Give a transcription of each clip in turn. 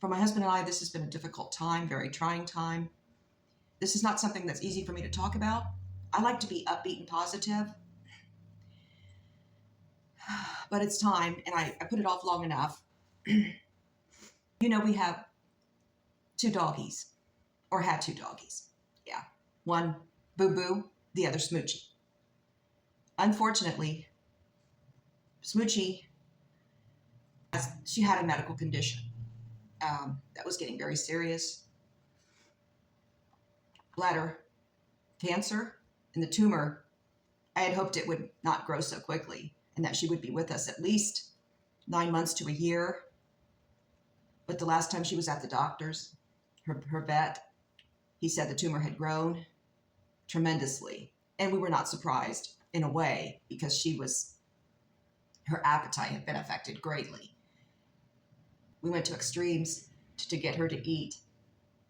For my husband and I, this has been a difficult time, very trying time. This is not something that's easy for me to talk about. I like to be upbeat and positive, but it's time, and I put it off long enough. We have two doggies, or had two doggies. Yeah. One, Boo Boo, the other, Smoochie. Unfortunately, Smoochie, she had a medical condition that was getting very serious. Bladder cancer, and the tumor, I had hoped it would not grow so quickly and that she would be with us at least 9 months to a year. But the last time she was at the doctor's, her vet, he said the tumor had grown tremendously. And we were not surprised in a way because her appetite had been affected greatly. We went to extremes to get her to eat.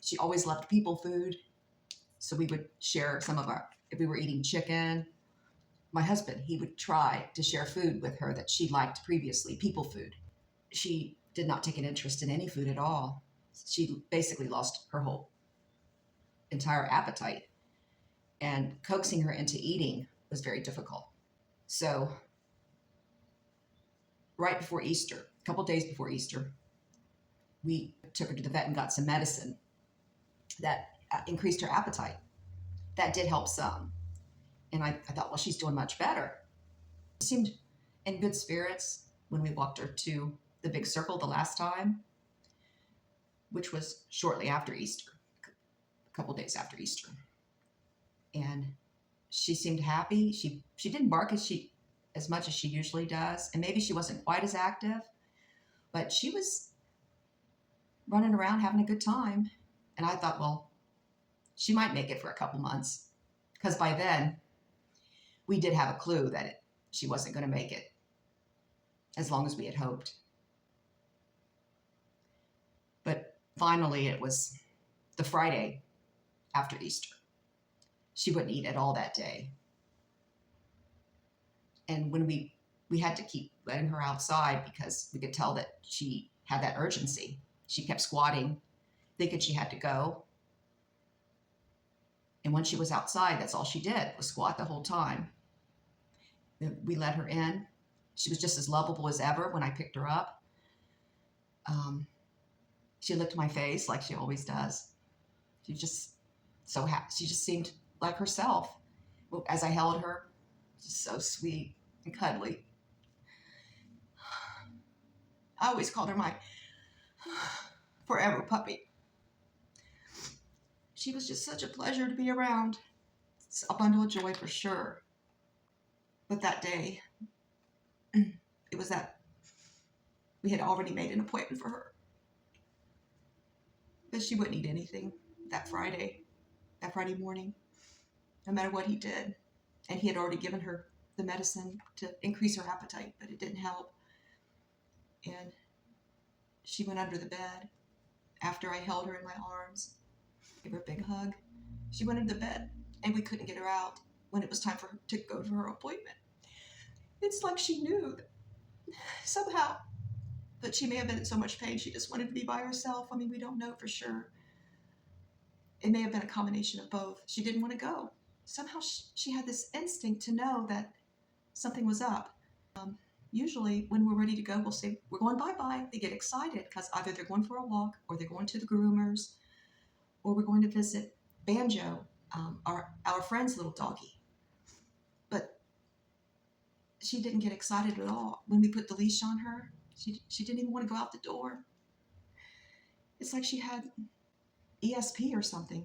She always loved people food. So we would share if we were eating chicken, my husband, he would try to share food with her that she liked previously, people food. She did not take an interest in any food at all. She basically lost her whole entire appetite, and coaxing her into eating was very difficult. So right before Easter, a couple days before Easter, we took her to the vet and got some medicine that increased her appetite. That did help some. And I thought, well, she's doing much better. She seemed in good spirits when we walked her to the big circle the last time, which was shortly after Easter, a couple days after Easter. And she seemed happy. She didn't bark as much as she usually does. And maybe she wasn't quite as active, but she was running around having a good time. And I thought, well, she might make it for a couple months, because by then we did have a clue that she wasn't going to make it as long as we had hoped. But finally, it was the Friday after Easter. She wouldn't eat at all that day. And when we had to keep letting her outside because we could tell that she had that urgency. She kept squatting, thinking she had to go. And when she was outside, that's all she did, was squat the whole time. We let her in. She was just as lovable as ever when I picked her up. She licked my face like she always does. She just so happy. She just seemed like herself. As I held her, just so sweet and cuddly. I always called her my forever puppy. She was just such a pleasure to be around. It's a bundle of joy for sure. But that day, it was that we had already made an appointment for her. But she wouldn't eat anything that Friday morning, no matter what he did. And he had already given her the medicine to increase her appetite, but it didn't help. And she went under the bed after I held her in my arms, gave her a big hug. She went into the bed, and we couldn't get her out when it was time for her to go to her appointment. It's like she knew that somehow that she may have been in so much pain she just wanted to be by herself. I mean, we don't know for sure. It may have been a combination of both. She didn't want to go. Somehow she had this instinct to know that something was up. Usually when we're ready to go, we'll say, we're going bye-bye. They get excited because either they're going for a walk or they're going to the groomers or we're going to visit Banjo, our friend's little doggie. But she didn't get excited at all. When we put the leash on her, she didn't even want to go out the door. It's like she had ESP or something.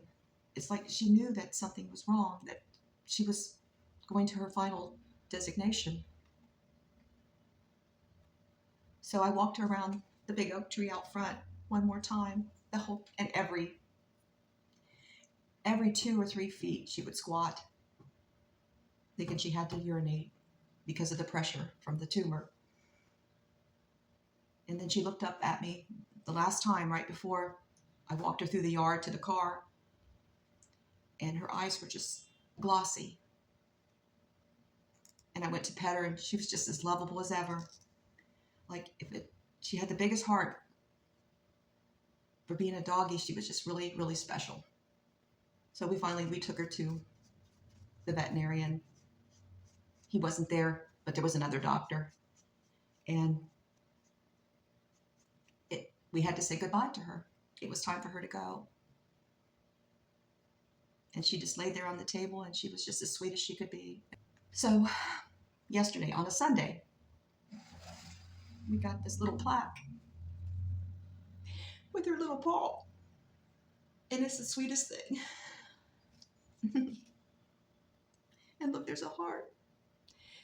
It's like she knew that something was wrong, that she was going to her final designation. So I walked her around the big oak tree out front one more time, and every 2 or 3 feet she would squat, thinking she had to urinate because of the pressure from the tumor. And then she looked up at me the last time, right before I walked her through the yard to the car, and her eyes were just glossy. And I went to pet her, and she was just as lovable as ever. Like she had the biggest heart for being a doggy, she was just really, really special. So we took her to the veterinarian. He wasn't there, but there was another doctor. And we had to say goodbye to her. It was time for her to go. And she just laid there on the table, and she was just as sweet as she could be. So yesterday, on a Sunday, we got this little plaque with her little paw. And it's the sweetest thing. And look, there's a heart.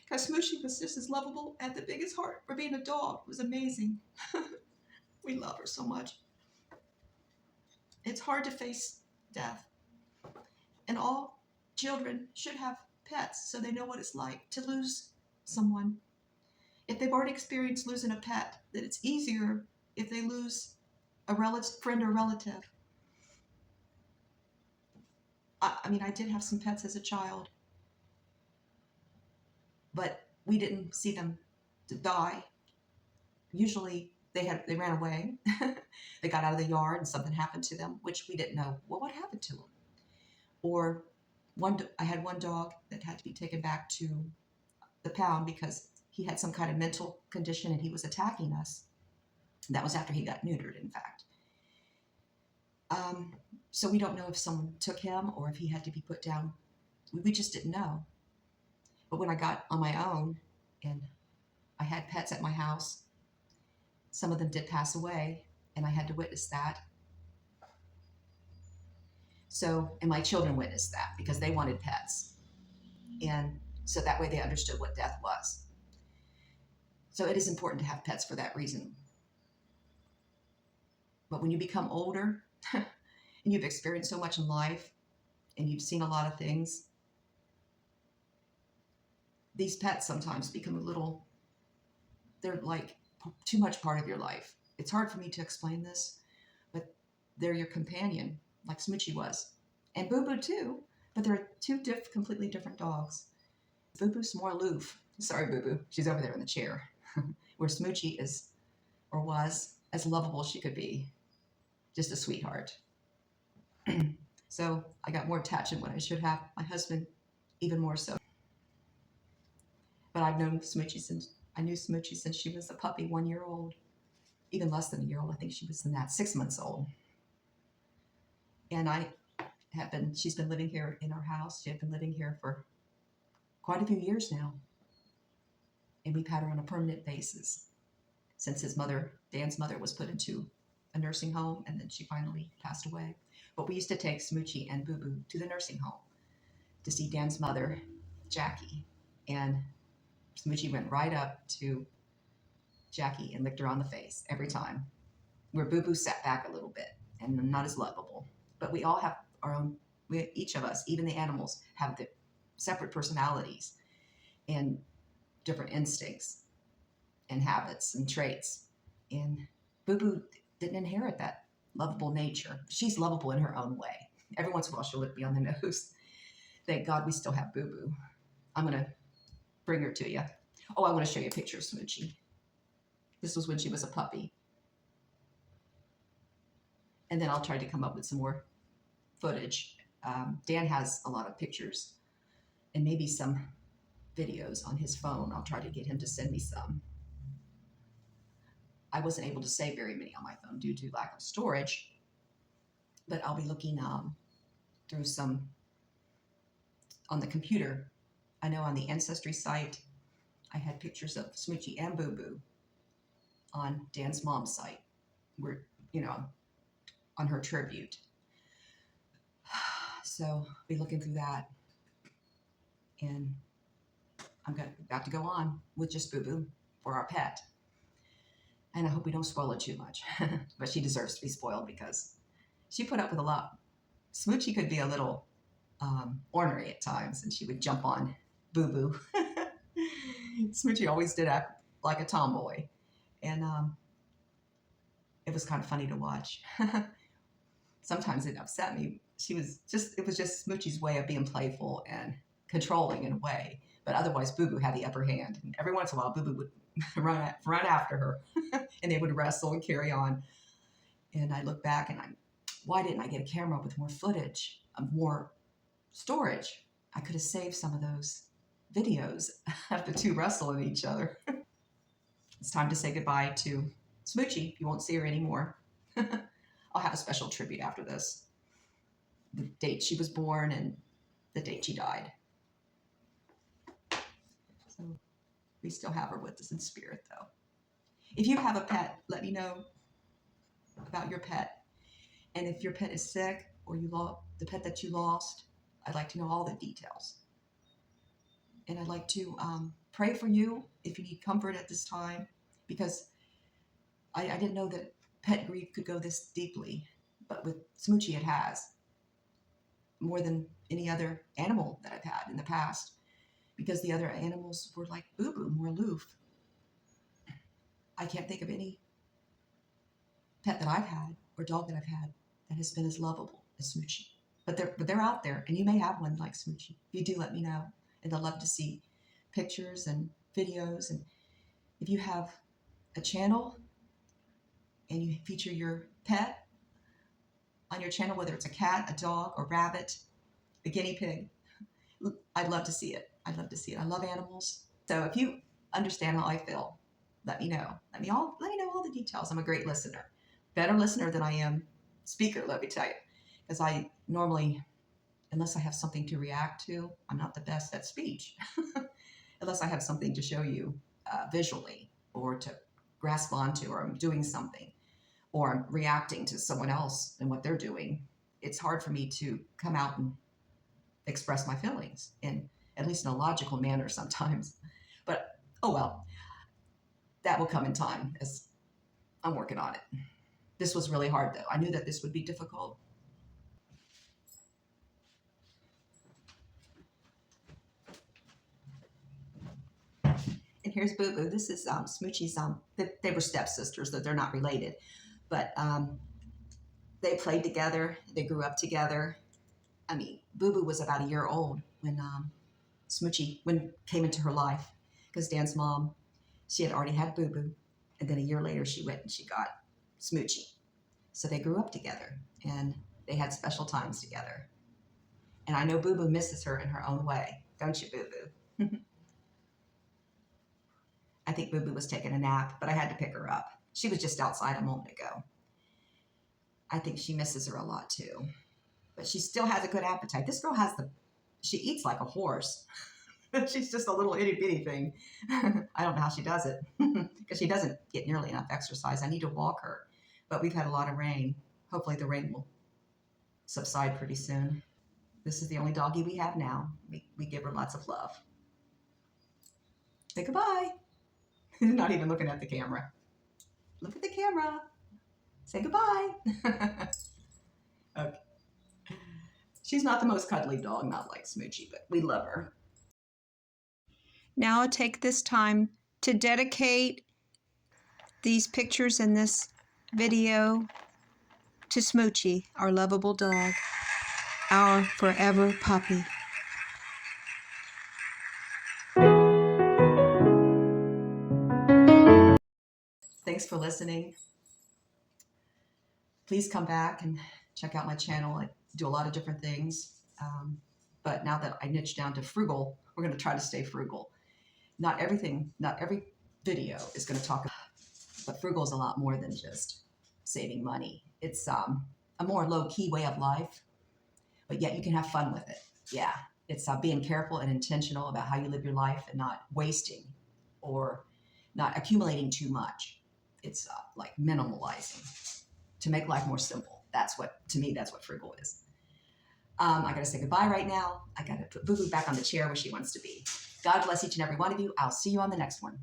Because Smoochie was just as lovable, had the biggest heart for being a dog. It was amazing. We love her so much. It's hard to face death. And all children should have pets so they know what it's like to lose someone. If they've already experienced losing a pet, that it's easier if they lose a friend or relative. I mean, I did have some pets as a child, but we didn't see them die. Usually they ran away. They got out of the yard and something happened to them, which we didn't know. Well, what happened to them? Or I had one dog that had to be taken back to the pound because he had some kind of mental condition and he was attacking us. That was after he got neutered, in fact. So we don't know if someone took him or if he had to be put down. We just didn't know. But when I got on my own and I had pets at my house, some of them did pass away, and I had to witness that. So, and my children witnessed that because they wanted pets. And so that way they understood what death was. So it is important to have pets for that reason. But when you become older and you've experienced so much in life and you've seen a lot of things, these pets sometimes become they're like too much part of your life. It's hard for me to explain this, but they're your companion, like Smoochie was. And Boo Boo too, but they're two completely different dogs. Boo Boo's more aloof. Sorry, Boo Boo. She's over there in the chair. Where Smoochie is, or was, as lovable as she could be. Just a sweetheart. So I got more attached than what I should have. My husband, even more so. But I knew Smoochie since she was a puppy, 1 year old. Even less than a year old. I think she was 6 months old. And she's been living here in our house. She had been living here for quite a few years now. And we've had her on a permanent basis since Dan's mother was put into a nursing home, and then she finally passed away. But we used to take Smoochie and Boo Boo to the nursing home to see Dan's mother, Jackie. And Smoochie went right up to Jackie and licked her on the face every time, where Boo Boo sat back a little bit and not as lovable. But we all have our own, each of us, even the animals, have the separate personalities and different instincts and habits and traits. And Boo Boo didn't inherit that lovable nature. She's lovable in her own way. Every once in a while she'll lick me on the nose. Thank God we still have Boo Boo. I'm going to bring her to you. Oh, I want to show you a picture of Smoochie. This was when she was a puppy. And then I'll try to come up with some more footage. Dan has a lot of pictures and maybe some videos on his phone. I'll try to get him to send me some. I wasn't able to save very many on my phone due to lack of storage, but I'll be looking through some on the computer. I know on the Ancestry site, I had pictures of Smoochie and Boo Boo on Dan's mom's site, where, on her tribute. So I'll be looking through that, and I'm about to go on with just Boo Boo for our pet. And I hope we don't spoil it too much, but she deserves to be spoiled because she put up with a lot. Smoochie could be a little ornery at times, and she would jump on Boo Boo. Smoochie always did act like a tomboy, and it was kind of funny to watch. Sometimes it upset me. It was just Smoochie's way of being playful and controlling in a way, but otherwise Boo Boo had the upper hand. And every once in a while, Boo Boo would run after her, and they would wrestle and carry on. And I look back and why didn't I get a camera with more footage, more storage? I could have saved some of those videos of the two wrestling each other. It's time to say goodbye to Smoochie. You won't see her anymore. I'll have a special tribute after this. The date she was born and the date she died. So we still have her with us in spirit, though. If you have a pet, let me know about your pet. And if your pet is sick or you lost the pet that you lost, I'd like to know all the details. And I'd like to pray for you if you need comfort at this time, because I didn't know that pet grief could go this deeply, but with Smoochie it has, more than any other animal that I've had in the past, because the other animals were like Boo Boo, more aloof. I can't think of any pet that I've had or dog that I've had that has been as lovable as Smoochie. But they're out there, and you may have one like Smoochie. If you do, let me know. And I'd love to see pictures and videos. And if you have a channel and you feature your pet on your channel, whether it's a cat, a dog, a rabbit, a guinea pig, I'd love to see it. I'd love to see it. I love animals. So if you understand how I feel, let me know. Let me know all the details. I'm a great listener. Better listener than I am speaker, let me tell you. Because I normally, unless I have something to react to, I'm not the best at speech. Unless I have something to show you visually or to grasp onto, or I'm doing something, or I'm reacting to someone else and what they're doing. It's hard for me to come out and express my feelings at least in a logical manner sometimes. But oh well, that will come in time as I'm working on it. This was really hard though. I knew that this would be difficult. And here's Boo Boo. This is Smoochie's, they were stepsisters, though they're not related. But they played together. They grew up together. I mean, Boo Boo was about a year old when Smoochie came into her life, because Dan's mom, she had already had Boo Boo. And then a year later, she went and she got Smoochie. So they grew up together, and they had special times together. And I know Boo Boo misses her in her own way. Don't you, Boo Boo? I think Boo Boo was taking a nap, but I had to pick her up. She was just outside a moment ago. I think she misses her a lot too. But she still has a good appetite. This girl she eats like a horse. She's just a little itty bitty thing. I don't know how she does it, because she doesn't get nearly enough exercise. I need to walk her, but we've had a lot of rain. Hopefully the rain will subside pretty soon. This is the only doggie we have now. We give her lots of love. Say goodbye. Not even looking at the camera. Look at the camera. Say goodbye. Okay. She's not the most cuddly dog, not like Smoochie, but we love her. Now I'll take this time to dedicate these pictures in this video to Smoochie, our lovable dog, our forever puppy. Thanks for listening. Please come back and check out my channel. I do a lot of different things. But now that I niched down to frugal, we're going to try to stay frugal. Not every video is going to talk about, but frugal is a lot more than just saving money. It's a more low-key way of life, but yet you can have fun with it. Yeah, it's being careful and intentional about how you live your life and not wasting or not accumulating too much. It's like minimalizing to make life more simple. To me, that's what frugal is. I got to say goodbye right now. I got to put Boo Boo back on the chair where she wants to be. God bless each and every one of you. I'll see you on the next one.